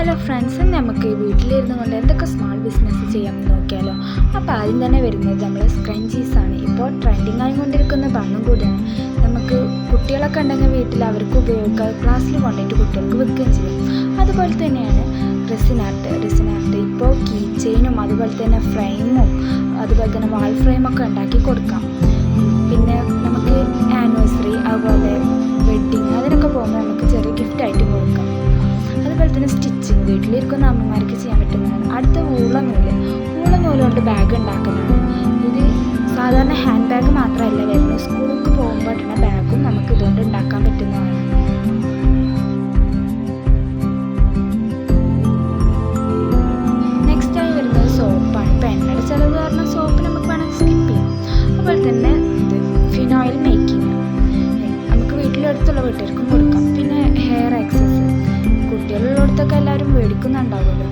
Hello friends, നമുക്ക് വീട്ടിലിരുന്ന് കൊണ്ട് എന്തൊക്കെ സ്മാൾ ബിസിനസ് ചെയ്യാമെന്ന് നോക്കിയാലോ. അപ്പോൾ ആദ്യം തന്നെ വരുന്നത് നമ്മൾ സ്ക്രഞ്ചീസാണ്. ഇപ്പോൾ ട്രെൻഡിങ് ആയിക്കൊണ്ടിരിക്കുന്ന ബണ്ണും കൂടിയാണ്. നമുക്ക് കുട്ടികളൊക്കെ ഉണ്ടെങ്കിൽ വീട്ടിൽ അവർക്ക് ഉപയോഗിക്കാം, ക്ലാസ്സിൽ കൊണ്ടിട്ട് കുട്ടികൾക്ക് വെക്കുകയും ചെയ്യും. അതുപോലെ തന്നെയാണ് റെസിൻ ആർട്ട് ഇപ്പോൾ കീ ചെയിനും അതുപോലെ തന്നെ ഫ്രെയിമും അതുപോലെ തന്നെ വാൾ ഫ്രെയിമൊക്കെ ഉണ്ടാക്കി കൊടുക്കാം. പിന്നെ നമുക്ക് ആനിവേഴ്സറി അതുപോലെ വെഡ്ഡിങ് അതിനൊക്കെ പോകുമ്പോൾ നമുക്ക് ചെറിയ ഗിഫ്റ്റായിട്ട് കൊടുക്കാം. അതുപോലെ തന്നെ സ്റ്റിച്ചിങ് വീട്ടിലിരിക്കുന്ന അമ്മമാർക്ക് ചെയ്യാൻ പറ്റുന്നതാണ്. അടുത്ത ഊളനൂല് കൊണ്ട് ബാഗ് ഉണ്ടാക്കുന്നതാണ്. ഇത് സാധാരണ ഹാൻഡ് ബാഗ് മാത്രമല്ല വരുന്നത്, സ്കൂളിലേക്ക് പോകുമ്പോൾ ഇടുന്ന ബാഗും നമുക്ക് ഇതുകൊണ്ട് ഉണ്ടാക്കാൻ പറ്റുന്നതാണ്. നെക്സ്റ്റായി വരുന്നത് സോപ്പാണ്. ഇപ്പോൾ എണ്ണയുടെ ചിലവ് കാരണം സോപ്പ് നമുക്ക് വേണമെങ്കിൽ സ്കിപ്പ് ചെയ്യാം. അതുപോലെ തന്നെ ഫിനോയിൽ മേക്കിങ് നമുക്ക് വീട്ടിലടുത്തുള്ള വീട്ടുകാർക്കും കൊടുക്കാം. പിന്നെ ഹെയർ ആക്സസ് കുട്ടികളുള്ളിടത്തൊക്കെ എല്ലാവരും മേടിക്കുന്നുണ്ടാവുമല്ലോ.